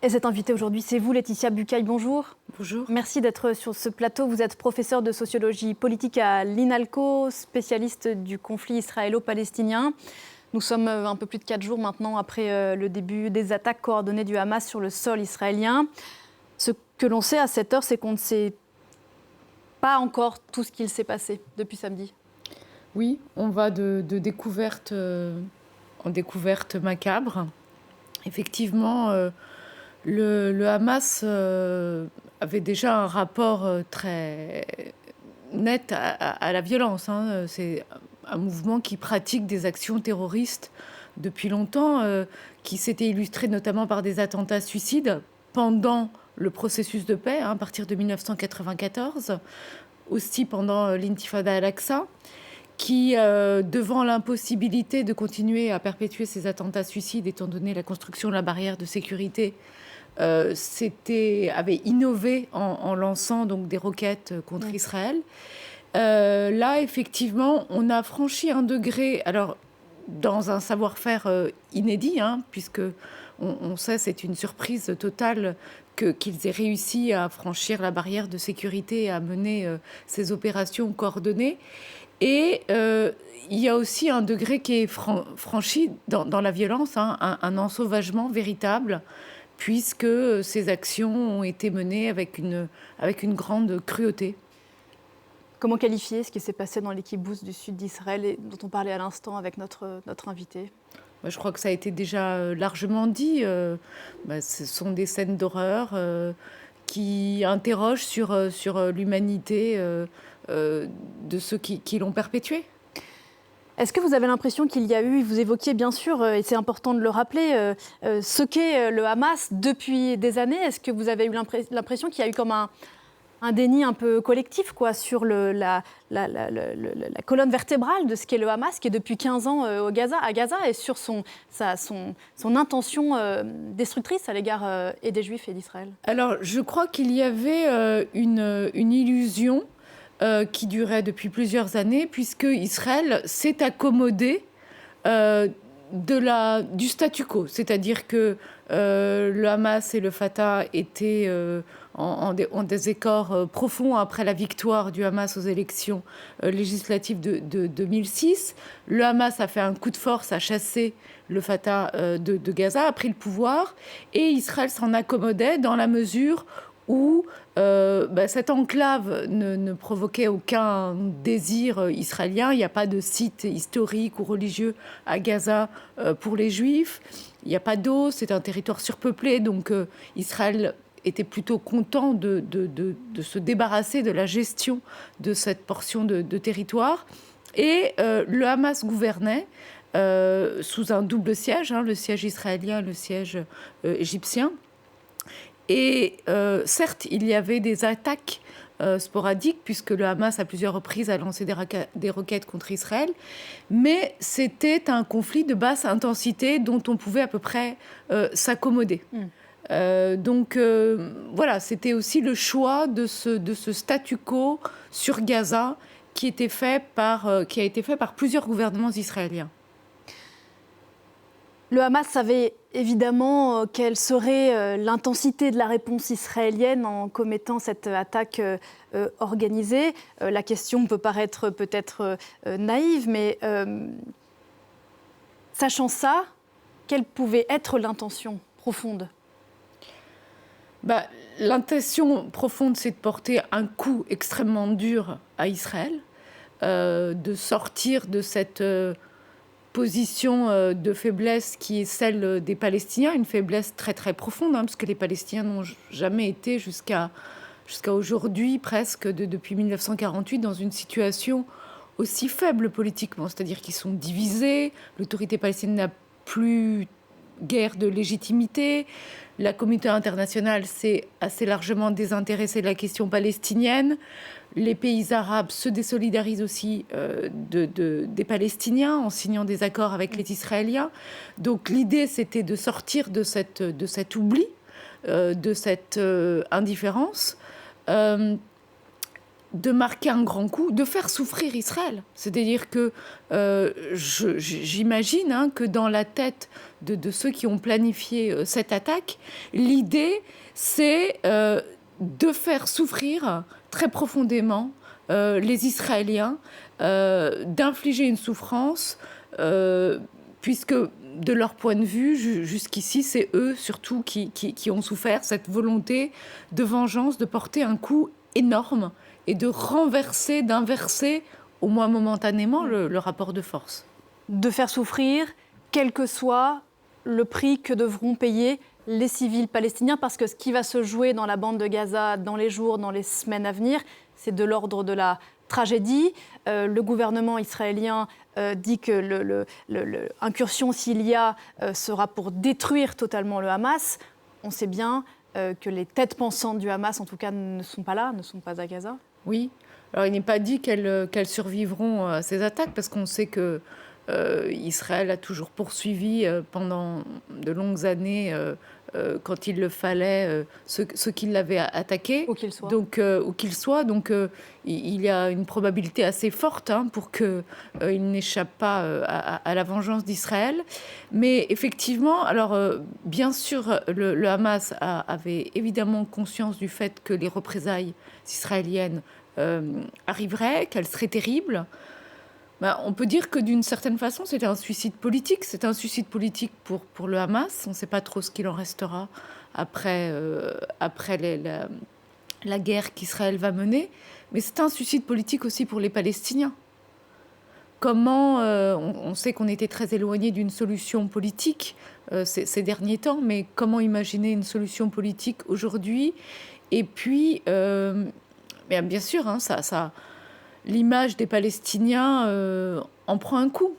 Et cette invitée aujourd'hui, c'est vous, Laetitia Bucaille, bonjour. Bonjour. Merci d'être sur ce plateau. Vous êtes professeure de sociologie politique à l'INALCO, spécialiste du conflit israélo-palestinien. Nous sommes un peu plus de 4 jours maintenant après le début des attaques coordonnées du Hamas sur le sol israélien. Ce que l'on sait à cette heure, c'est qu'on ne sait pas encore tout ce qu'il s'est passé depuis samedi. Oui, on va de découverte en découverte macabre. Effectivement, le Hamas avait déjà un rapport très net à la violence. C'est un mouvement qui pratique des actions terroristes depuis longtemps, qui s'était illustré notamment par des attentats suicides pendant le processus de paix, à partir de 1994, aussi pendant l'intifada al-Aqsa, qui, devant l'impossibilité de continuer à perpétuer ces attentats suicides, étant donné la construction de la barrière de sécurité, avait innové en lançant donc des roquettes contre Israël. Là, effectivement, on a franchi un degré, alors dans un savoir-faire inédit, puisque on sait, c'est une surprise totale qu'ils aient réussi à franchir la barrière de sécurité et à mener ces opérations coordonnées. Et il y a aussi un degré qui est franchi dans la violence, un ensauvagement véritable, puisque ces actions ont été menées avec une grande cruauté. Comment qualifier ce qui s'est passé dans les kibboutz du sud d'Israël et dont on parlait à l'instant avec notre invité ? Je crois que ça a été déjà largement dit. Ce sont des scènes d'horreur qui interrogent sur l'humanité de ceux qui l'ont perpétué. Est-ce que vous avez l'impression qu'il y a eu, vous évoquiez bien sûr, et c'est important de le rappeler, ce qu'est le Hamas depuis des années. Est-ce que vous avez eu l'impression qu'il y a eu comme un déni un peu collectif sur la colonne vertébrale de ce qu'est le Hamas, qui est depuis 15 ans à Gaza, et sur son intention destructrice à l'égard et des Juifs et d'Israël ? Alors, je crois qu'il y avait une illusion qui durait depuis plusieurs années, puisque Israël s'est accommodé du statu quo. C'est-à-dire que le Hamas et le Fatah étaient en désaccord profond après la victoire du Hamas aux élections législatives de 2006. Le Hamas a fait un coup de force, a chassé le Fatah de Gaza, a pris le pouvoir, et Israël s'en accommodait dans la mesure où cette enclave ne provoquait aucun désir israélien. Il n'y a pas de site historique ou religieux à Gaza pour les Juifs. Il n'y a pas d'eau, c'est un territoire surpeuplé, donc Israël était plutôt content de se débarrasser de la gestion de cette portion de territoire. Et le Hamas gouvernait sous un double siège, le siège israélien et le siège égyptien. Et certes, il y avait des attaques sporadiques, puisque le Hamas, à plusieurs reprises, a lancé des roquettes contre Israël. Mais c'était un conflit de basse intensité dont on pouvait à peu près s'accommoder. Donc voilà, c'était aussi le choix de ce statu quo sur Gaza qui a été fait par plusieurs gouvernements israéliens. Le Hamas savait évidemment quelle serait l'intensité de la réponse israélienne en commettant cette attaque organisée. La question peut paraître peut-être naïve, mais sachant ça, quelle pouvait être l'intention profonde ? L'intention profonde, c'est de porter un coup extrêmement dur à Israël, de sortir de cette position de faiblesse qui est celle des Palestiniens, une faiblesse très très profonde, parce que les Palestiniens n'ont jamais été jusqu'à aujourd'hui, presque depuis 1948, dans une situation aussi faible politiquement, c'est-à-dire qu'ils sont divisés, l'autorité palestinienne n'a plus guère de légitimité, la communauté internationale s'est assez largement désintéressée de la question palestinienne, les pays arabes se désolidarisent aussi des Palestiniens en signant des accords avec les Israéliens. Donc l'idée, c'était de sortir de cet oubli, de cette indifférence. de marquer un grand coup, de faire souffrir Israël. C'est-à-dire que j'imagine que dans la tête de ceux qui ont planifié cette attaque, l'idée, c'est de faire souffrir très profondément les Israéliens, d'infliger une souffrance, puisque de leur point de vue, jusqu'ici, c'est eux surtout qui ont souffert cette volonté de vengeance, de porter un coup énorme et de d'inverser, au moins momentanément, le rapport de force. De faire souffrir, quel que soit le prix que devront payer les civils palestiniens, parce que ce qui va se jouer dans la bande de Gaza dans les jours, dans les semaines à venir, c'est de l'ordre de la tragédie. Le gouvernement israélien dit que l'incursion, s'il y a, sera pour détruire totalement le Hamas. On sait bien que les têtes pensantes du Hamas, en tout cas, ne sont pas là, ne sont pas à Gaza. Oui. Alors, il n'est pas dit qu'elles survivront à ces attaques, parce qu'on sait que Israël a toujours poursuivi pendant de longues années, quand il le fallait, ceux qui l'avaient attaqué. Où qu'il soit. Donc, où qu'il soit. Donc, il y a une probabilité assez forte pour qu'il n'échappe pas à la vengeance d'Israël. Mais effectivement, alors, bien sûr, le Hamas avait évidemment conscience du fait que les représailles israéliennes arriveraient, qu'elles seraient terribles. On peut dire que d'une certaine façon, c'était un suicide politique. C'est un suicide politique pour le Hamas. On ne sait pas trop ce qu'il en restera après la guerre qu'Israël va mener. Mais c'est un suicide politique aussi pour les Palestiniens. Comment on sait qu'on était très éloigné d'une solution politique ces derniers temps, mais comment imaginer une solution politique aujourd'hui? Et puis, bien sûr, l'image des Palestiniens en prend un coup.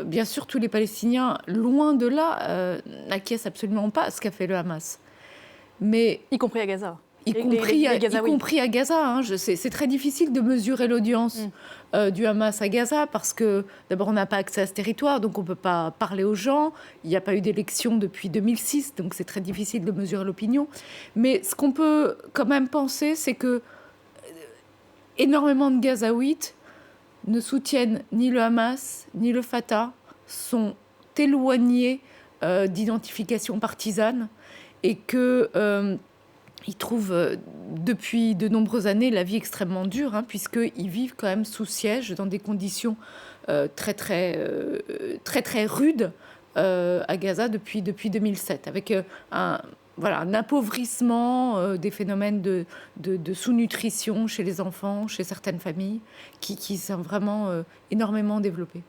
Bien sûr, tous les Palestiniens, loin de là, n'acquiescent absolument pas à ce qu'a fait le Hamas. Mais, y compris à Gaza. Y compris à Gaza. C'est très difficile de mesurer l'audience du Hamas à Gaza parce que, d'abord, on n'a pas accès à ce territoire, donc on ne peut pas parler aux gens. Il n'y a pas eu d'élection depuis 2006, donc c'est très difficile de mesurer l'opinion. Mais ce qu'on peut quand même penser, c'est que énormément de Gazaouites ne soutiennent ni le Hamas, ni le Fatah, sont éloignés d'identification partisane et qu'ils trouvent depuis de nombreuses années la vie extrêmement dure, puisqu'ils vivent quand même sous siège dans des conditions très rudes à Gaza depuis 2007, avec un appauvrissement des phénomènes de sous-nutrition chez les enfants, chez certaines familles, qui sont vraiment énormément développées.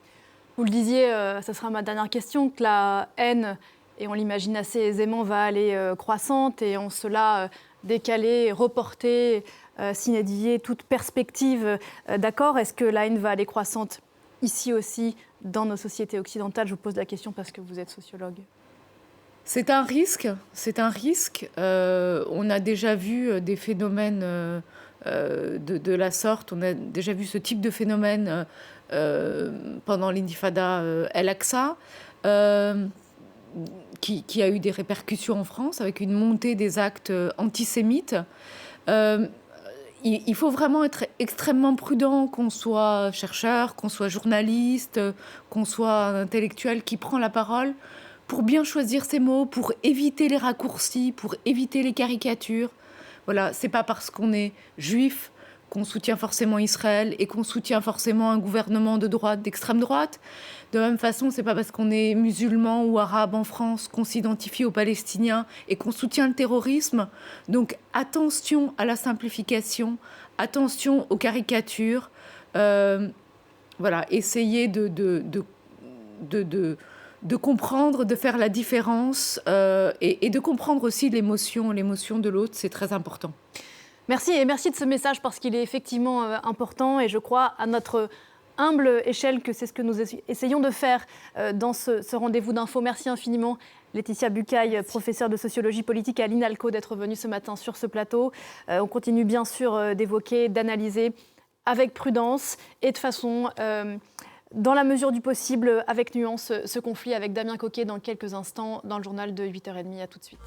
Vous le disiez, ça sera ma dernière question, que la haine, et on l'imagine assez aisément, va aller croissante, et en cela décaler, reporter, signifier toute perspective d'accord. Est-ce que la haine va aller croissante ici aussi, dans nos sociétés occidentales? Je vous pose la question parce que vous êtes sociologue. C'est un risque. On a déjà vu des phénomènes de la sorte. On a déjà vu ce type de phénomène pendant l'intifada El-Aqsa, qui a eu des répercussions en France avec une montée des actes antisémites. Il faut vraiment être extrêmement prudent, qu'on soit chercheur, qu'on soit journaliste, qu'on soit un intellectuel qui prend la parole, pour bien choisir ses mots, pour éviter les raccourcis, pour éviter les caricatures. Voilà, c'est pas parce qu'on est juif qu'on soutient forcément Israël et qu'on soutient forcément un gouvernement de droite, d'extrême droite. De la même façon, c'est pas parce qu'on est musulman ou arabe en France qu'on s'identifie aux Palestiniens et qu'on soutient le terrorisme. Donc attention à la simplification, attention aux caricatures. Essayez de comprendre, de faire la différence et de comprendre aussi l'émotion de l'autre, c'est très important. Merci, et merci de ce message parce qu'il est effectivement important, et je crois à notre humble échelle que c'est ce que nous essayons de faire dans ce rendez-vous d'info. Merci infiniment Laetitia Bucaille, professeure de sociologie politique à l'INALCO, d'être venue ce matin sur ce plateau. On continue bien sûr d'évoquer, d'analyser avec prudence et de façon... dans la mesure du possible, avec nuance, ce conflit avec Damien Coquet dans quelques instants dans le journal de 8h30. À tout de suite.